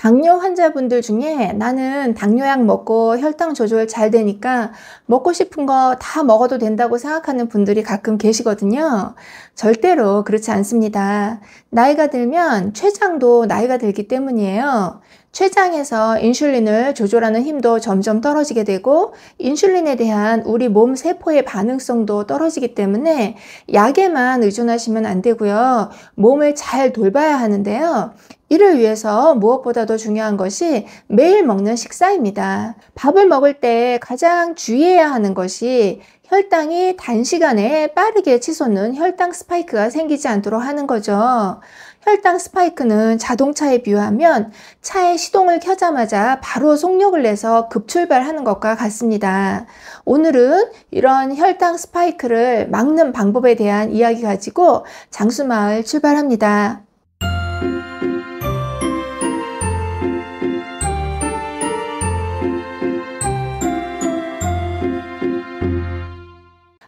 당뇨 환자분들 중에 나는 당뇨약 먹고 혈당 조절 잘 되니까 먹고 싶은 거 다 먹어도 된다고 생각하는 분들이 가끔 계시거든요. 절대로 그렇지 않습니다. 나이가 들면 췌장도 나이가 들기 때문이에요. 췌장에서 인슐린을 조절하는 힘도 점점 떨어지게 되고 인슐린에 대한 우리 몸 세포의 반응성도 떨어지기 때문에 약에만 의존하시면 안 되고요. 몸을 잘 돌봐야 하는데요. 이를 위해서 무엇보다도 중요한 것이 매일 먹는 식사입니다. 밥을 먹을 때 가장 주의해야 하는 것이 혈당이 단시간에 빠르게 치솟는 혈당 스파이크가 생기지 않도록 하는 거죠. 혈당 스파이크는 자동차에 비유하면 차의 시동을 켜자마자 바로 속력을 내서 급출발하는 것과 같습니다. 오늘은 이런 혈당 스파이크를 막는 방법에 대한 이야기 가지고 장수마을 출발합니다.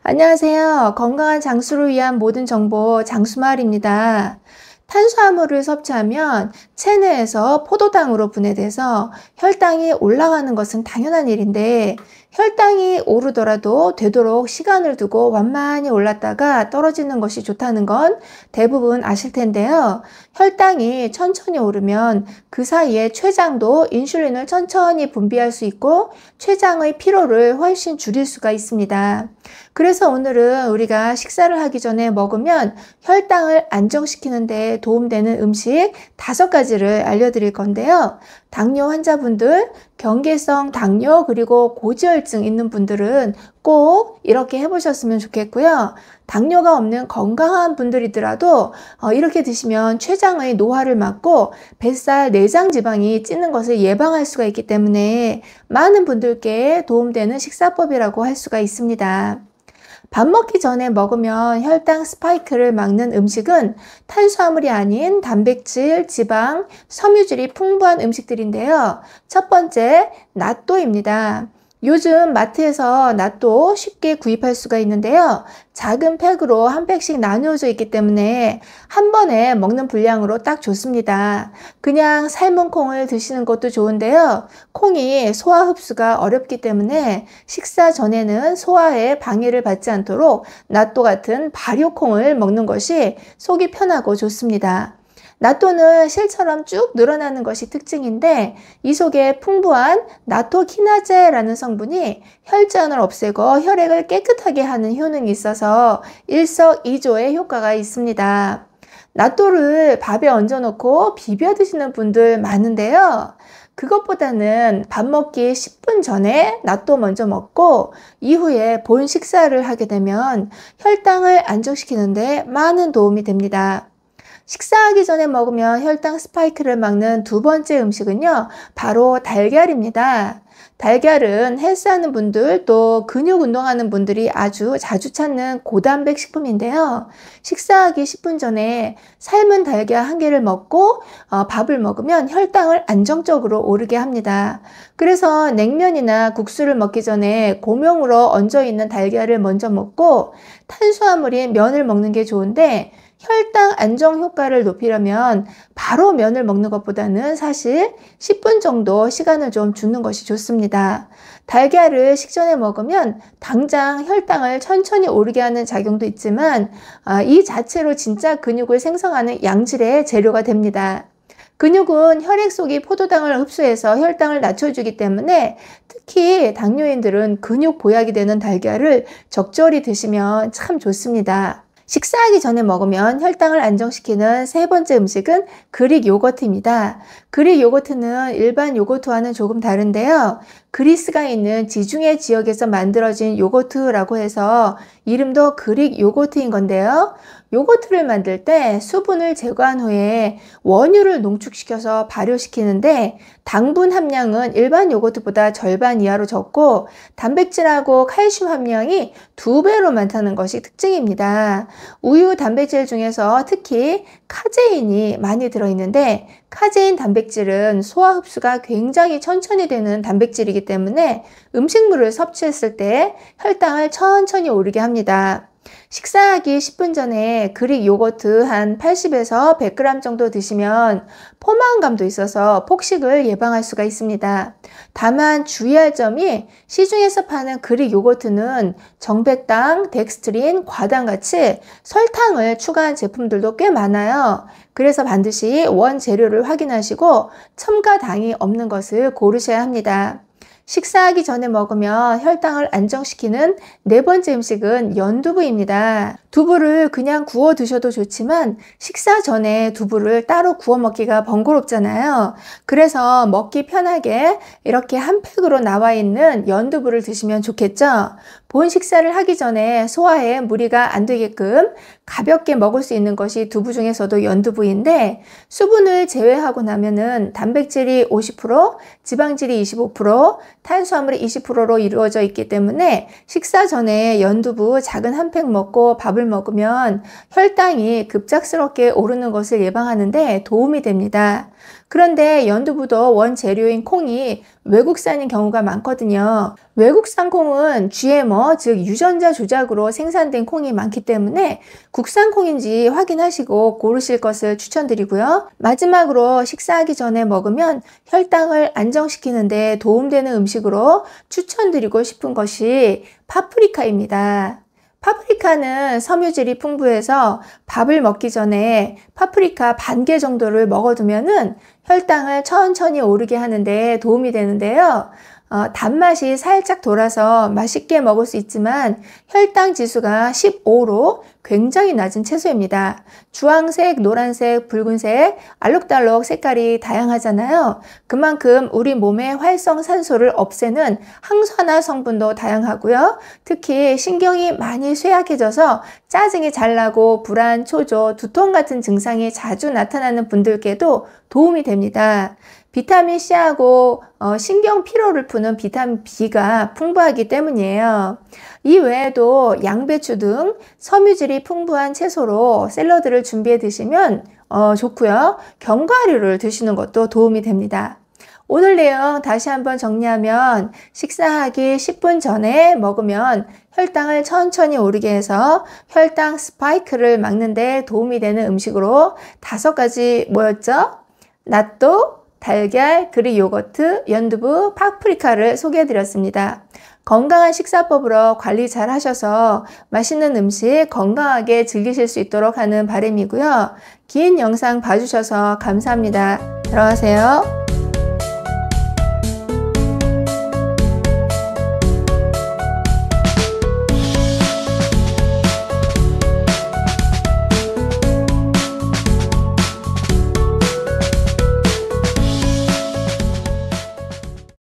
안녕하세요. 건강한 장수를 위한 모든 정보 장수마을입니다. 탄수화물을 섭취하면 체내에서 포도당으로 분해돼서 혈당이 올라가는 것은 당연한 일인데 혈당이 오르더라도 되도록 시간을 두고 완만히 올랐다가 떨어지는 것이 좋다는 건 대부분 아실 텐데요. 혈당이 천천히 오르면 그 사이에 췌장도 인슐린을 천천히 분비할 수 있고 췌장의 피로를 훨씬 줄일 수가 있습니다. 그래서 오늘은 우리가 식사를 하기 전에 먹으면 혈당을 안정시키는 데 도움되는 음식 5가지를 알려드릴 건데요. 당뇨 환자분들, 경계성 당뇨 그리고 고지혈증 있는 분들은 꼭 이렇게 해보셨으면 좋겠고요. 당뇨가 없는 건강한 분들이더라도 이렇게 드시면 췌장의 노화를 막고 뱃살 내장 지방이 찌는 것을 예방할 수가 있기 때문에 많은 분들께 도움되는 식사법이라고 할 수가 있습니다. 밥 먹기 전에 먹으면 혈당 스파이크를 막는 음식은 탄수화물이 아닌 단백질, 지방, 섬유질이 풍부한 음식들인데요. 첫 번째, 나또입니다. 요즘 마트에서 나또 쉽게 구입할 수가 있는데요. 작은 팩으로 한 팩씩 나누어져 있기 때문에 한 번에 먹는 분량으로 딱 좋습니다. 그냥 삶은 콩을 드시는 것도 좋은데요. 콩이 소화 흡수가 어렵기 때문에 식사 전에는 소화에 방해를 받지 않도록 나또 같은 발효콩을 먹는 것이 속이 편하고 좋습니다. 나또는 실처럼 쭉 늘어나는 것이 특징인데 이 속에 풍부한 나토키나제라는 성분이 혈전을 없애고 혈액을 깨끗하게 하는 효능이 있어서 일석이조의 효과가 있습니다. 나또를 밥에 얹어놓고 비벼 드시는 분들 많은데요. 그것보다는 밥 먹기 10분 전에 나또 먼저 먹고 이후에 본 식사를 하게 되면 혈당을 안정시키는 데 많은 도움이 됩니다. 식사하기 전에 먹으면 혈당 스파이크를 막는 2번째 음식은요, 바로 달걀입니다. 달걀은 헬스하는 분들 또 근육 운동하는 분들이 아주 자주 찾는 고단백 식품인데요. 식사하기 10분 전에 삶은 달걀 1개를 먹고 밥을 먹으면 혈당을 안정적으로 오르게 합니다. 그래서 냉면이나 국수를 먹기 전에 고명으로 얹어있는 달걀을 먼저 먹고 탄수화물인 면을 먹는 게 좋은데 혈당 안정 효과를 높이려면 바로 면을 먹는 것보다는 사실 10분 정도 시간을 좀 주는 것이 좋습니다. 달걀을 식전에 먹으면 당장 혈당을 천천히 오르게 하는 작용도 있지만 이 자체로 진짜 근육을 생성하는 양질의 재료가 됩니다. 근육은 혈액 속이 포도당을 흡수해서 혈당을 낮춰주기 때문에 특히 당뇨인들은 근육 보약이 되는 달걀을 적절히 드시면 참 좋습니다. 식사하기 전에 먹으면 혈당을 안정시키는 3번째 음식은 그릭 요거트입니다. 그릭 요거트는 일반 요거트와는 조금 다른데요. 그리스가 있는 지중해 지역에서 만들어진 요거트라고 해서 이름도 그릭 요거트인 건데요. 요거트를 만들 때 수분을 제거한 후에 원유를 농축시켜서 발효시키는데 당분 함량은 일반 요거트보다 절반 이하로 적고 단백질하고 칼슘 함량이 2배로 많다는 것이 특징입니다. 우유 단백질 중에서 특히 카제인이 많이 들어있는데 카제인 단백질은 소화 흡수가 굉장히 천천히 되는 단백질이기 때문에 음식물을 섭취했을 때 혈당을 천천히 오르게 합니다. 식사하기 10분 전에 그릭 요거트 한 80에서 100g 정도 드시면 포만감도 있어서 폭식을 예방할 수가 있습니다. 다만 주의할 점이 시중에서 파는 그릭 요거트는 정백당, 덱스트린, 과당같이 설탕을 추가한 제품들도 꽤 많아요. 그래서 반드시 원재료를 확인하시고 첨가당이 없는 것을 고르셔야 합니다. 식사하기 전에 먹으면 혈당을 안정시키는 네 번째 음식은 연두부입니다. 두부를 그냥 구워 드셔도 좋지만 식사 전에 두부를 따로 구워 먹기가 번거롭잖아요. 그래서 먹기 편하게 이렇게 한 팩으로 나와 있는 연두부를 드시면 좋겠죠. 본 식사를 하기 전에 소화에 무리가 안 되게끔 가볍게 먹을 수 있는 것이 두부 중에서도 연두부인데, 수분을 제외하고 나면은 단백질이 50%, 지방질이 25%, 탄수화물이 20%로 이루어져 있기 때문에 식사 전에 연두부 작은 한 팩 먹고 밥을 먹으면 혈당이 급작스럽게 오르는 것을 예방하는데 도움이 됩니다. 그런데 연두부도 원재료인 콩이 외국산인 경우가 많거든요. 외국산 콩은 GMO, 즉 유전자 조작으로 생산된 콩이 많기 때문에 국산 콩인지 확인하시고 고르실 것을 추천드리고요. 마지막으로 식사하기 전에 먹으면 혈당을 안정시키는 데 도움되는 음식으로 추천드리고 싶은 것이 파프리카입니다. 파프리카는 섬유질이 풍부해서 밥을 먹기 전에 파프리카 반 개 정도를 먹어두면은 혈당을 천천히 오르게 하는데 도움이 되는데요. 단맛이 살짝 돌아서 맛있게 먹을 수 있지만 혈당 지수가 15로 굉장히 낮은 채소입니다. 주황색, 노란색, 붉은색, 알록달록 색깔이 다양하잖아요. 그만큼 우리 몸의 활성산소를 없애는 항산화 성분도 다양하고요. 특히 신경이 많이 쇠약해져서 짜증이 잘 나고 불안, 초조, 두통 같은 증상이 자주 나타나는 분들께도 도움이 됩니다. 비타민 C하고 신경 피로를 푸는 비타민 B가 풍부하기 때문이에요. 이 외에도 양배추 등 섬유질이 풍부한 채소로 샐러드를 준비해 드시면 좋고요. 견과류를 드시는 것도 도움이 됩니다. 오늘 내용 다시 한번 정리하면, 식사하기 10분 전에 먹으면 혈당을 천천히 오르게 해서 혈당 스파이크를 막는 데 도움이 되는 음식으로 5가지 뭐였죠? 낫또, 달걀, 그릭 요거트, 연두부, 파프리카를 소개해 드렸습니다. 건강한 식사법으로 관리 잘 하셔서 맛있는 음식 건강하게 즐기실 수 있도록 하는 바람이고요. 긴 영상 봐주셔서 감사합니다. 들어가세요.